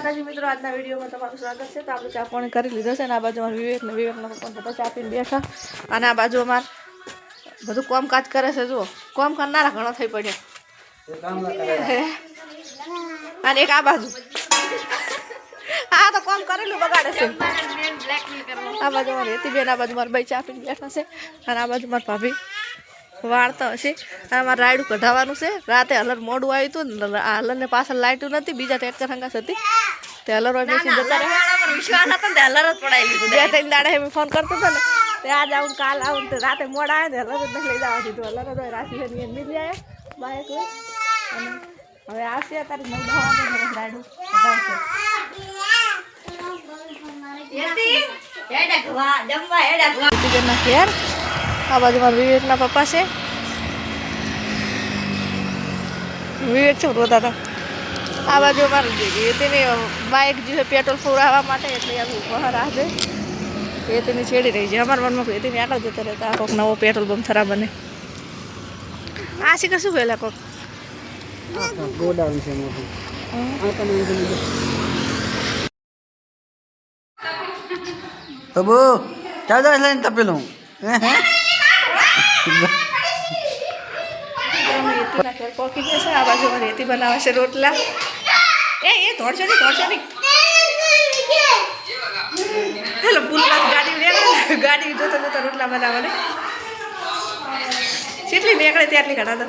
માતાજી મિત્રો, આજના વિડીયોમાં તમારું સ્વાગત છે। તો આપણે ચા પાણી કરી લીધો છે અને આ બાજુ અમારા વિવેકના પપ્પા બધા ચા પીને બેઠા અને આ બાજુ અમાર બધું કામકાજ કરે છે। જુઓ, કામ કરનારા ઘણો થઈ પડ્યો અને એક આ બાજુ આ તો કામ કરેલું બગાડે છે। આ બાજુ મારી હેતીબેન, આ બાજુ મારા ભાઈ ચા પીને બેઠા છે અને આ બાજુ મારા ભાભી વાળતા હશે। અને અમારે રાયડું કઢાવવાનું છે। રાતે હલર મોડું આવ્યું હતું ને, હલરને પાછળ લાઇટું નથી, બીજા ટ્રેક્ટર હંગાસ હતી તે હલર બેસી જતા રહ્યા। બે ત્રણ દાડે મેં ફોન કરતો હતો ને તે આજ આવું કાલ આવું તે રાતે મોડા આવે ને હલર જ લઈ જવા દીધું। હલર જ રાશી છે મિલી આવ્યા બાઇક લઈ અને હવે આવશે અત્યારે 9 વાગે રાયડું કઢાવશે। ઘેર આ બાજુ મારા વિવેકના પપ્પા છે। વિવેક છે રોતા હતા। આ બાજુ અમારું તેની બાઇક જે પેટ્રોલ પુરાવવા માટે એટલે બહાર આવે એ તેની છેડી રહી છે। અમારા મનમાં તેની આગળ જતા રહેતા કોઈક નવો પેટ્રોલ પંપ થરા બને। આ છે કે શું પહેલાં કોઈક ગોડાઉન છે મોટું। તબુ ચાલો લઈને તપેલું પોકી ગયા છે। આ બાજુ રેતી બનાવે છે રોટલા। એ ધોડશો નહીં હેલો પુલમાં ગાડી જોતા જોતા રોટલા બનાવવાને કેટલી નીકળે ત્યારલી ઘણા તો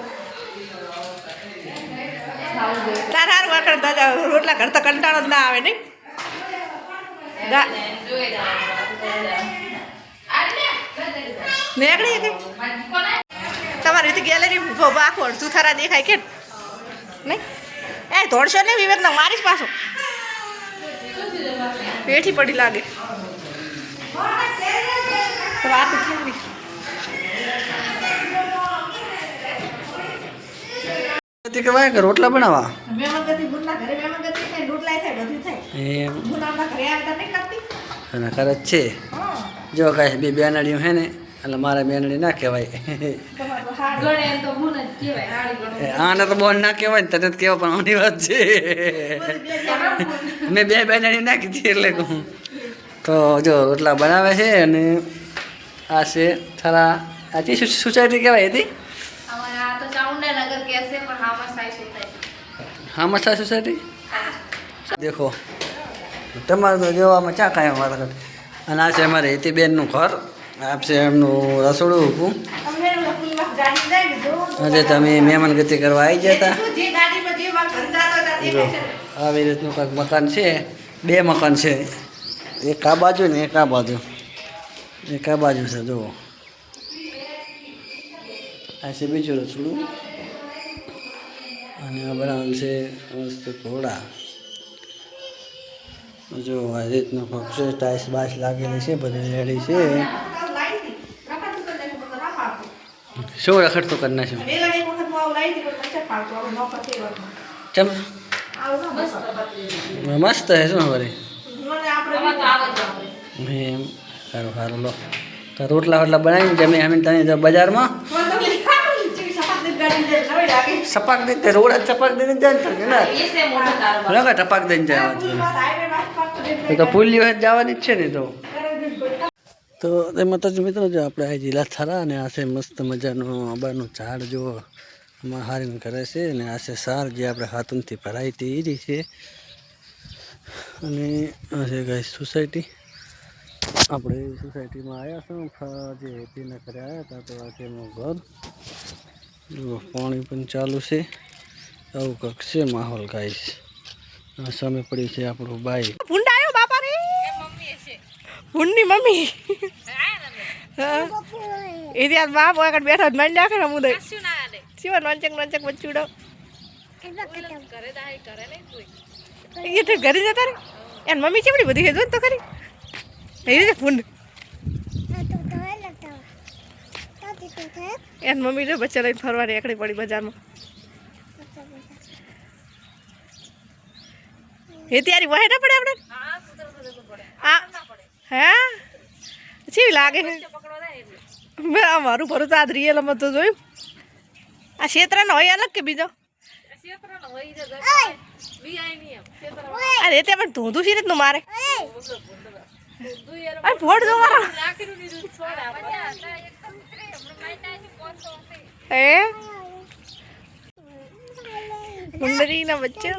તાર હાર વાકડ દાદા રોટલા કરતા કંટાળો જ ના આવે નહીં। નીકળી ગઈ તમારી રીતે ગેલેરી આખું અડધું થરા દેખાય કે નહીં? એ ધોડશો નહીં વિવેકને મારીશ પાછો પેઠી પડી લાગે વાત કેવી કહેવાય કે રોટલા બનાવવા એના ખર જ છે। જો કાંઈ બે બેનડીઓ હે ને એટલે મારા બેનડી ના કહેવાય। આને તો બોલ ના કહેવાય ને તને કહેવા પણ આની વાત છે। મેં બે બેનડી નાખી હતી એટલે કહું તો જો રોટલા બનાવે છે। અને આ છે થરા આથી સોસાયટી કહેવાય હતી હામસા સોસાયટી દેખો તમારું તો જોવામાં ચા કાંઈ વાત કરે। અને આ છે અમારે હેતીબેનનું ઘર, આ છે એમનું રસોડું હતું। આજે તમે મહેમાન ગતિ કરવા આવી ગયા હતા। જો આવી રીતનું કંઈક મકાન છે। બે મકાન છે, એક આ બાજુ ને એક આ બાજુ, એક આ બાજુ છે। જુઓ આ છે બીજું રસોડું અને આ બનાવેલ છે મસ્ત ઘોડા। જો આ રીતનું કંઈક છે, ટાઈસ બાઈસ લાગેલી છે, બધી રેડી છે। શું રખડતું કરી નાખ્યું ચમ મસ્ત હે શું વળી એમ સારું સારું લો તો રોટલા વોટલા બનાવીને જમી અમે તને બજારમાં સપાક દે રોડ ચપાક દઈને જાય ને ટપાક દઈને જાય તો પુલી વખત જવાની જ છે ને તો એમાં તો મિત્રો જો આપણે આ જિલ્લા થરા અને આ છે મસ્ત મજાનું આંબાનું ઝાડ જો આમાં હારીને કરે છે। અને આ છે સાર જે આપણે હાથોથી ભરાઈ તે એ છે। અને આ છે ગાય સોસાયટી, આપણે સોસાયટીમાં આવ્યા છો જે હેતીના ઘરે આવ્યા હતા તો આ છે એનું ઘર। જો પાણી પણ ચાલુ છે, આવું કંઈક છે માહોલ ગાઈસ। સામે પડી છે આપણું બાઈક ભૂંડની મમ્મી એ ત્યાં બાપ આગળ બેઠા મન નાખે ને મુદય શિવા નોંચક બચ્ચુડો એ તો ઘરે જતા રે એન મમ્મી ચેવડી બધી હે જો તો ખરી એ રીતે ભૂંડ એન મમ્મી જો બચ્ચા લઈને ફરવાની એકડી પડી બજારમાં। એ ત્યારે વહે ના પડે આપણે હા હે કેવી લાગે છે અમારું ભરું તો આજ રિયલમાં તો જોયું। આ ક્ષેત્રનો હોય અલગ કે બીજો અરે તે પણ ધોધું છે નું મારે અરે ફોડ દો મારો એ મુંદરી ના બચ્ચા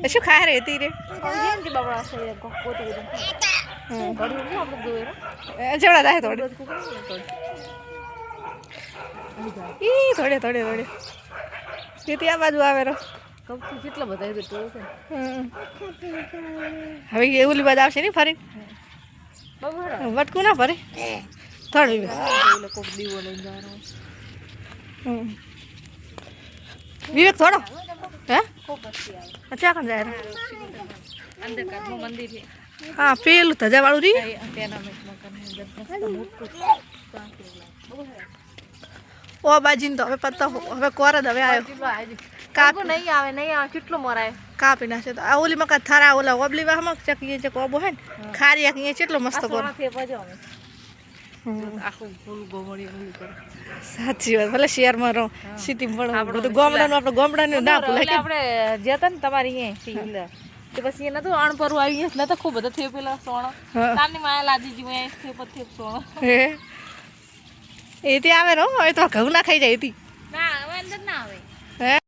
શું ખા રહી હતી રે જેવડા થાય થોડે ઈ થોડે થોડે થોડે તેથી આ બાજુ આવે રો કેટલા બધા હવે એવું બાજુ આવશે ને ફરી વટકું ના ફરે થોડું વિવેક થોડો હે અચ્છા કણ જાય અંદર કાઢનું મંદિર છે હા પેલું ધજા વાળું રી ઓ બાજીને તો હવે પત્તા હવે કોર જ હવે આવ્યો કાકો નહીં આવે કેટલો મરાય કાપી નાખે તો આ ઓલી મકા થારા ઓલા ઓબલી વાહમાં ચકીએ છે કોબો હે ને ખારી આખી કેટલો મસ્ત કોર આખું ફૂલ ગોમડી ઓલી કરે સાચી વાત ભલે શહેરમાં રહો સિટીમાં પણ બધું ગામડાનું આપણે ગામડાનું ના ભૂલાય આપણે જતા ને તમારી અહીંયા તે પછી એ નતું અણપરું આવી ગયા નતો ખૂબ બધા થયો પેલા સોણો તારની માયા લાદી જી મેં થયો પછી સોણો હે એ તે આવે રો હવે તો ઘઉં ના ખાઈ જાય હતી ના હવે અંદર ના આવે હે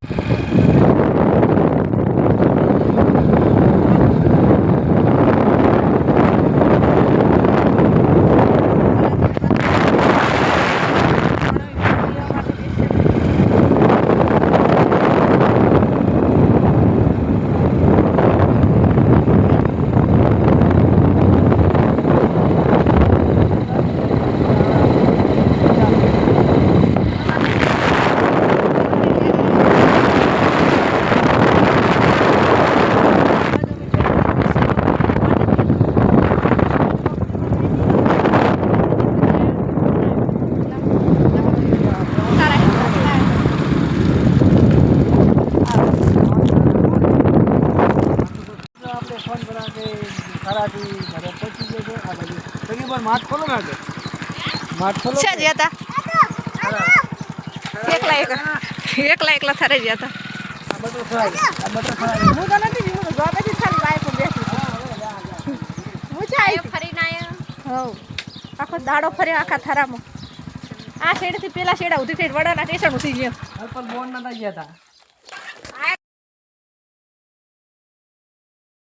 માઠ ખોલો ના દે માઠ ખોલો છે જ હતા એકલા થારે જ હતા આ બટર ફ્રાય હું તો નથી હું તો ગોપેથી ખાલી બાઈક પર બેઠી હું છે આયો ફરીને આયો હવ આખો દાડો ફર્યો આખા થારામાં આ શેડથી પેલા શેડા ઉધી થઈ વડાના સ્ટેશન ઉધી ગયા અલ્પલ બોન ના ગયા હતા